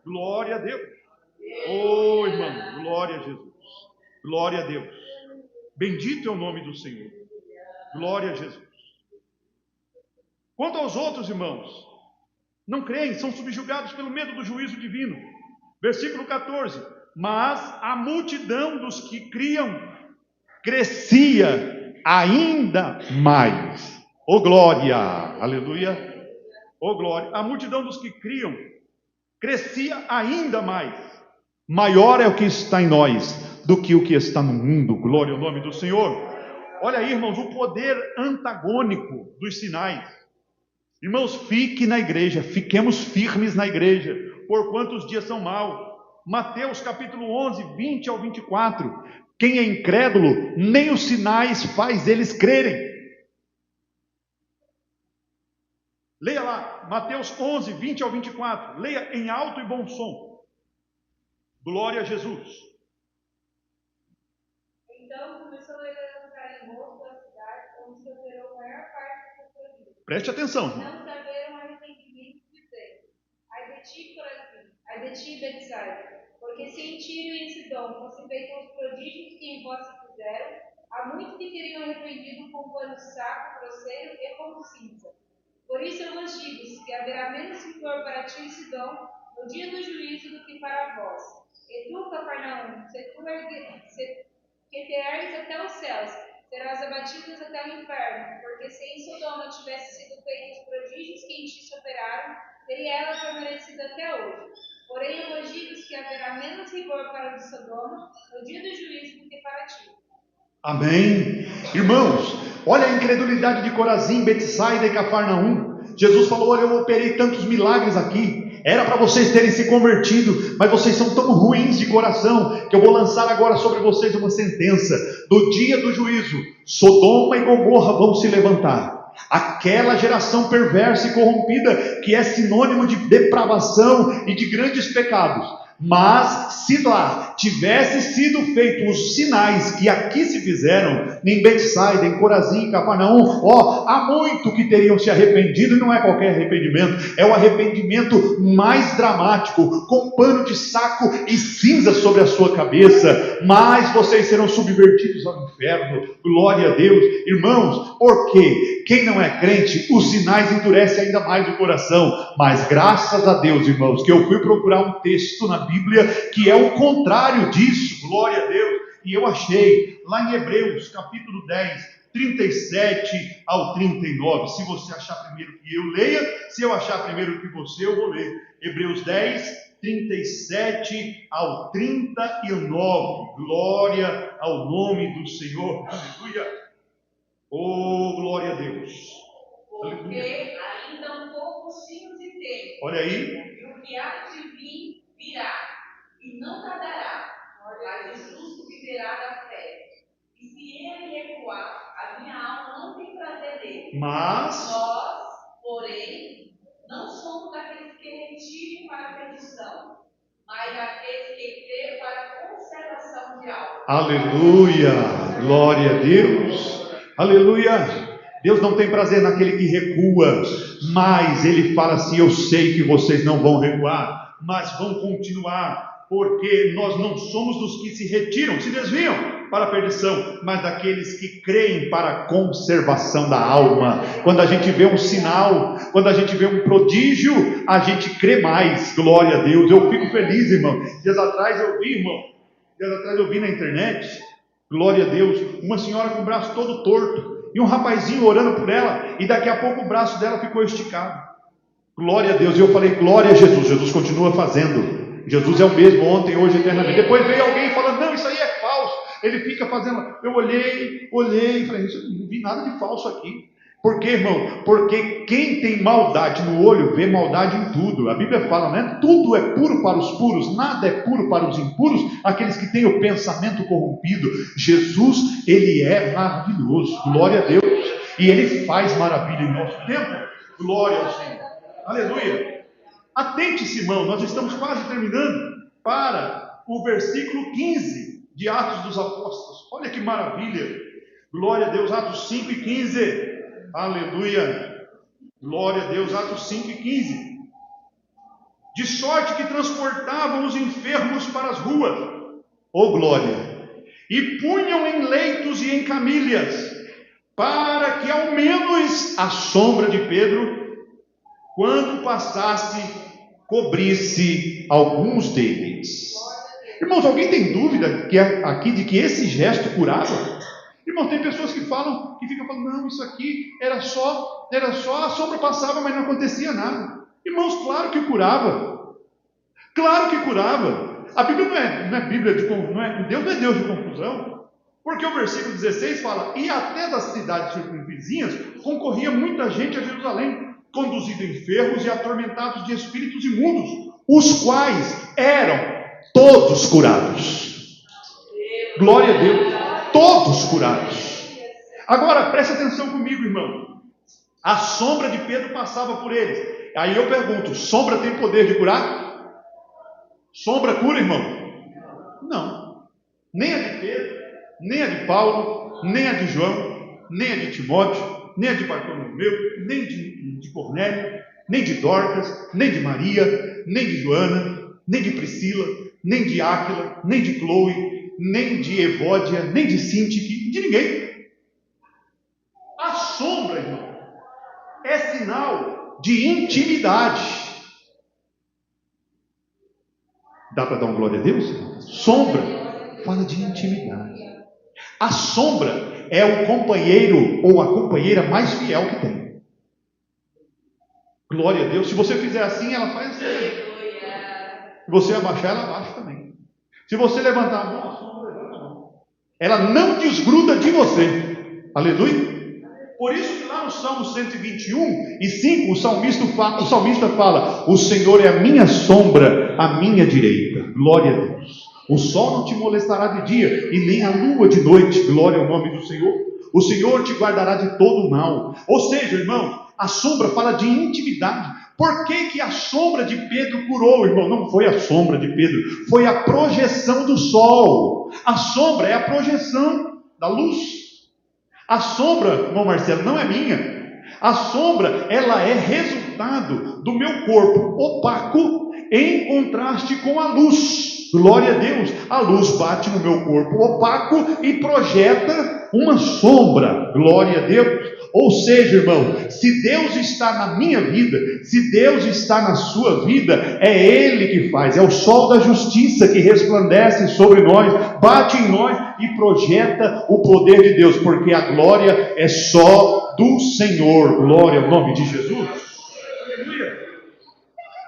Glória a Deus. Oh, irmão, glória a Jesus. Glória a Deus. Bendito é o nome do Senhor. Glória a Jesus. Quanto aos outros, irmãos, não creem, são subjugados pelo medo do juízo divino. Versículo 14. Mas a multidão dos que criam crescia ainda mais. Oh glória, aleluia. Oh glória. A multidão dos que criam crescia ainda mais. Maior é o que está em nós do que o que está no mundo. Glória ao nome do Senhor. Olha aí, irmãos, o poder antagônico dos sinais. Irmãos, fique na igreja, fiquemos firmes na igreja, porquanto os dias são maus. Mateus capítulo 11, 20 ao 24. Quem é incrédulo, nem os sinais faz eles crerem. Leia lá, Mateus 11, 20 ao 24. Leia em alto e bom som. Glória a Jesus. Então começou a levantar em rosto da cidade, onde se operou a maior parte dos prodígios. Preste atenção. Não saberam arrependimento, dizendo: ai de ti, Corazim, ai de ti, Betsaida, porque se em Tiro e em Sidom fossem feitos os prodígios que em vós se fizeram, há muitos que teriam arrependido com pano de saco, grosseiro e com cinza. Por isso eu vos digo que haverá menos rigor para Tiro e Sidom no dia do juízo do que para vós. E tu, Cafarnaum, que te ergues até os céus, serás abatido até o inferno, porque se em Sodoma tivesse sido feitos os prodígios que em ti se operaram, teria ela permanecido até hoje. Porém, eu vos digo que haverá menos rigor para o de Sodoma no dia do juízo do que para ti. Amém. Irmãos, olha a incredulidade de Corazim, Betsaida e Cafarnaum. Jesus falou, olha, eu operei tantos milagres aqui. Era para vocês terem se convertido, mas vocês são tão ruins de coração, que eu vou lançar agora sobre vocês uma sentença. Do dia do juízo, Sodoma e Gomorra vão se levantar. Aquela geração perversa e corrompida, que é sinônimo de depravação e de grandes pecados. Mas se lá tivesse sido feitos os sinais que aqui se fizeram, em Betsaida, em Corazim, em Cafarnaum, há muito que teriam se arrependido, e não é qualquer arrependimento, é o arrependimento mais dramático, com pano de saco e cinza sobre a sua cabeça, mas vocês serão subvertidos ao inferno. Glória a Deus. Irmãos, por quê? Quem não é crente, os sinais endurecem ainda mais o coração. Mas graças a Deus, irmãos, que eu fui procurar um texto na Bíblia que é o contrário disso. Glória a Deus. E eu achei lá em Hebreus, capítulo 10, 37 ao 39. Se você achar primeiro que eu leia, se eu achar primeiro que você, eu vou ler. Hebreus 10, 37 ao 39. Glória ao nome do Senhor. Aleluia. Oh, glória a Deus. Porque ainda um pouco cintos de tempo. Olha aí. E o que há de vir, virá. E não tardará. Mas o justo viverá da fé. E se ele recuar, a minha alma não tem prazer nele. Mas nós, porém, não somos daqueles que retiram para a perdição, mas daqueles que creem para a conservação de alma. aleluia, glória a Deus, aleluia. Deus não tem prazer naquele que recua, mas Ele fala assim: eu sei que vocês não vão recuar, mas vão continuar, porque nós não somos dos que se retiram, se desviam para a perdição, mas daqueles que creem para a conservação da alma. Quando a gente vê um sinal, quando a gente vê um prodígio, a gente crê mais. Glória a Deus. Eu fico feliz, irmão. Dias atrás eu vi na internet, glória a Deus, uma senhora com o braço todo torto e um rapazinho orando por ela, e daqui a pouco o braço dela ficou esticado. Glória a Deus. E eu falei: glória a Jesus. Jesus continua fazendo. Jesus é o mesmo ontem, hoje, eternamente. Depois veio alguém falando: não, isso aí é falso. Ele fica fazendo. Eu olhei e falei: não vi nada de falso aqui. Por quê, irmão? Porque quem tem maldade no olho vê maldade em tudo. A Bíblia fala, né? Tudo é puro para os puros, nada é puro para os impuros, aqueles que têm o pensamento corrompido. Jesus, Ele é maravilhoso. Glória a Deus. E Ele faz maravilha em nosso tempo. Glória ao Senhor. Aleluia. Atente-se, irmão, nós estamos quase terminando para o versículo 15 de Atos dos Apóstolos. Olha que maravilha. Glória a Deus. Atos 5 e 15. Aleluia. Glória a Deus. Atos 5 e 15. De sorte que transportavam os enfermos para as ruas, oh glória, e punham em leitos e em camilhas, para que ao menos a sombra de Pedro, quando passasse, cobrisse alguns deles. Irmãos, alguém tem dúvida aqui de que esse gesto curava? Irmãos, tem pessoas que ficam falando: não, isso aqui era só a sombra passava, mas não acontecia nada. Irmãos, claro que curava. Claro que curava. A Bíblia não é Bíblia de Deus não é Deus de confusão. Porque o versículo 16 fala: e até das cidades circunvizinhas concorria muita gente a Jerusalém, conduzido enfermos e atormentados de espíritos imundos, os quais eram todos curados. Glória a Deus. Todos curados. Agora, preste atenção comigo, irmão. A sombra de Pedro passava por eles. Aí eu pergunto: sombra tem poder de curar? Sombra cura, irmão? Não. Nem a de Pedro, nem a de Paulo, nem a de João, nem a de Timóteo, nem a de Bartolomeu, nem de Cornélio, nem de Dorcas, nem de Maria, nem de Joana, nem de Priscila, nem de Áquila, nem de Cloe, nem de Evódia, nem de Sintique, de ninguém. A sombra, irmão, é sinal de intimidade. Dá para dar uma glória a Deus? Sombra fala de intimidade. A sombra é o companheiro ou a companheira mais fiel que tem. Glória a Deus. Se você fizer assim, ela faz assim. Se você abaixar, ela abaixa também. Se você levantar a mão, a sombra levanta a mão. Ela não desgruda de você. Aleluia. Por isso que lá no Salmo 121 e 5, o salmista fala: o Senhor é a minha sombra, a minha direita. Glória a Deus. O sol não te molestará de dia, e nem a lua de noite. Glória ao nome do Senhor. O Senhor te guardará de todo mal. Ou seja, irmão, a sombra fala de intimidade. Por que a sombra de Pedro curou, irmão? Não foi a sombra de Pedro, foi a projeção do sol. A sombra é a projeção da luz. A sombra, irmão Marcelo, não é minha. A sombra, ela é resultado do meu corpo opaco em contraste com a luz. Glória a Deus. A luz bate no meu corpo opaco e projeta uma sombra. Glória a Deus. Ou seja, irmão, se Deus está na minha vida, se Deus está na sua vida, é Ele que faz, é o sol da justiça que resplandece sobre nós, bate em nós e projeta o poder de Deus, porque a glória é só do Senhor. Glória ao nome de Jesus. Aleluia.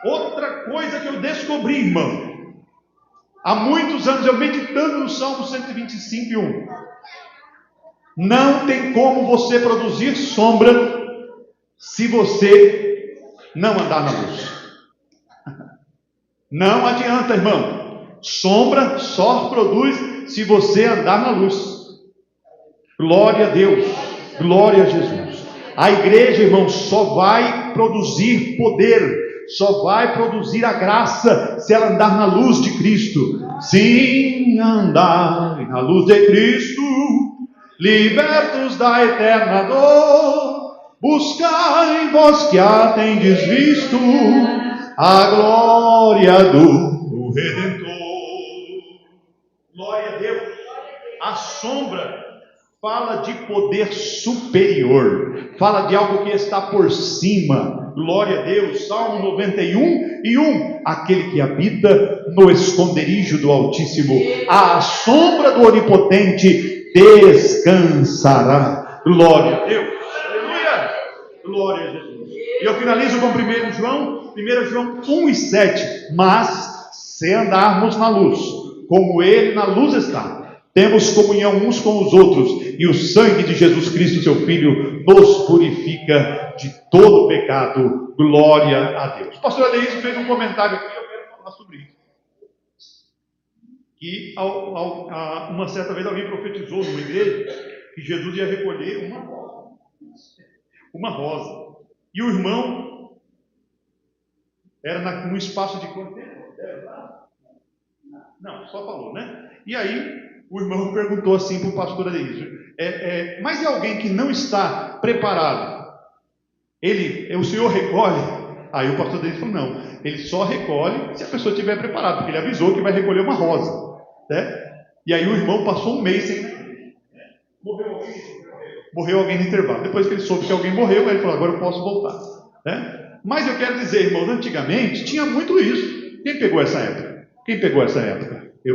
Outra coisa que eu descobri, irmão, há muitos anos eu meditando no Salmo 125:1, não tem como você produzir sombra se você não andar na luz. Não adianta, irmão. Sombra só produz se você andar na luz. Glória a Deus, glória a Jesus. A igreja, irmão, só vai produzir poder, só vai produzir a graça se ela andar na luz de Cristo. Sim, andar na luz de Cristo, libertos da eterna dor, buscai vós que a tendes visto a glória do Redentor. Glória a Deus. A sombra fala de poder superior, fala de algo que está por cima. Glória a Deus. Salmo 91:1, aquele que habita no esconderijo do Altíssimo, à sombra do Onipotente descansará. Glória a Deus. Aleluia. Glória a Jesus. E eu finalizo com 1 João 1:7. Mas se andarmos na luz, como Ele na luz está, temos comunhão uns com os outros, e o sangue de Jesus Cristo, seu Filho, nos purifica de todo pecado. Glória a Deus. O pastor Adeilson fez um comentário aqui, eu quero falar sobre isso. Que uma certa vez alguém profetizou numa igreja que Jesus ia recolher uma rosa. E o irmão era num espaço de quanto tempo? Não, só falou, né? E aí o irmão perguntou assim para o pastor Adeilson: mas é alguém que não está preparado, o senhor recolhe? Aí o pastor Adeilson falou: não, ele só recolhe se a pessoa estiver preparada, porque ele avisou que vai recolher uma rosa, né? E aí o irmão passou um mês sem morreu alguém no intervalo. Depois que ele soube que alguém morreu, ele falou: agora eu posso voltar, né? Mas eu quero dizer, irmãos, antigamente tinha muito isso. Quem pegou essa época? Eu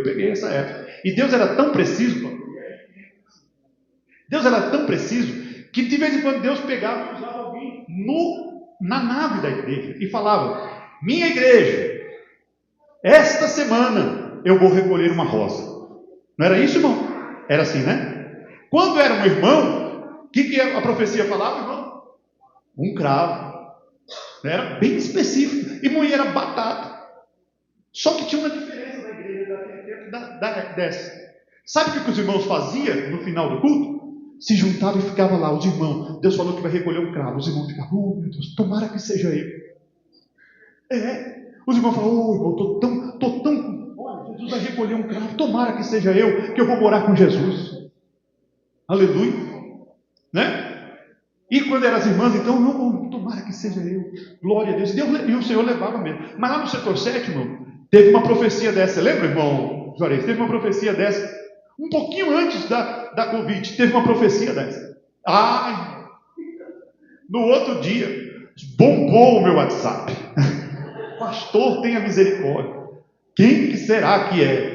peguei essa época. E Deus era tão preciso, que de vez em quando Deus pegava e usava alguém na nave da igreja e falava: minha igreja, esta semana eu vou recolher uma rosa. Não era isso, irmão? Era assim, né? Quando era um irmão, o que a profecia falava, irmão? Um cravo. Era bem específico. Irmão, e era batata. Só que tinha uma diferença da igreja dessa. Sabe o que os irmãos faziam no final do culto? Se juntavam e ficavam lá, os irmãos. Deus falou que vai recolher um cravo. Os irmãos ficavam: oh meu Deus, tomara que seja eu. Os irmãos falavam: oh irmão, estou tão. Olha, Jesus vai recolher um cravo, tomara que seja eu, que eu vou morar com Jesus. Aleluia. Né? E quando eram as irmãs, então, não, tomara que seja eu. Glória a Deus. E o Senhor levava mesmo. Mas lá no setor 7, irmão, teve uma profecia dessa. Lembra, irmão Juarez? Teve uma profecia dessa. Um pouquinho antes da Covid, teve uma profecia dessa. No outro dia, bombou o meu WhatsApp. Pastor, tenha misericórdia. Quem que será que é?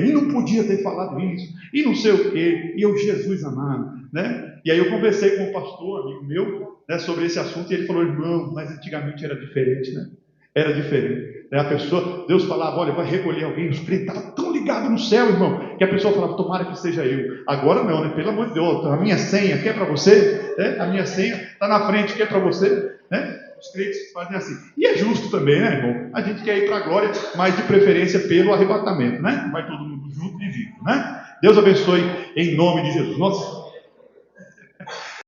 E não podia ter falado isso. E não sei o quê. E eu, Jesus amado, né? E aí eu conversei com um pastor, amigo meu, né, sobre esse assunto. E ele falou: irmão, mas antigamente era diferente, né? Era diferente. A pessoa, Deus falava: olha, vai recolher alguém. Os crentes estavam tão ligados no céu, irmão, que a pessoa falava: tomara que seja eu. Agora não, né? Pelo amor de Deus, a minha senha quer para você? A minha senha está na frente, quer para você? Né? Os crentes fazem assim. E é justo também, né, irmão? A gente quer ir para a glória, mas de preferência pelo arrebatamento, né? Vai todo mundo junto e vivo, né? Deus abençoe em nome de Jesus. Nós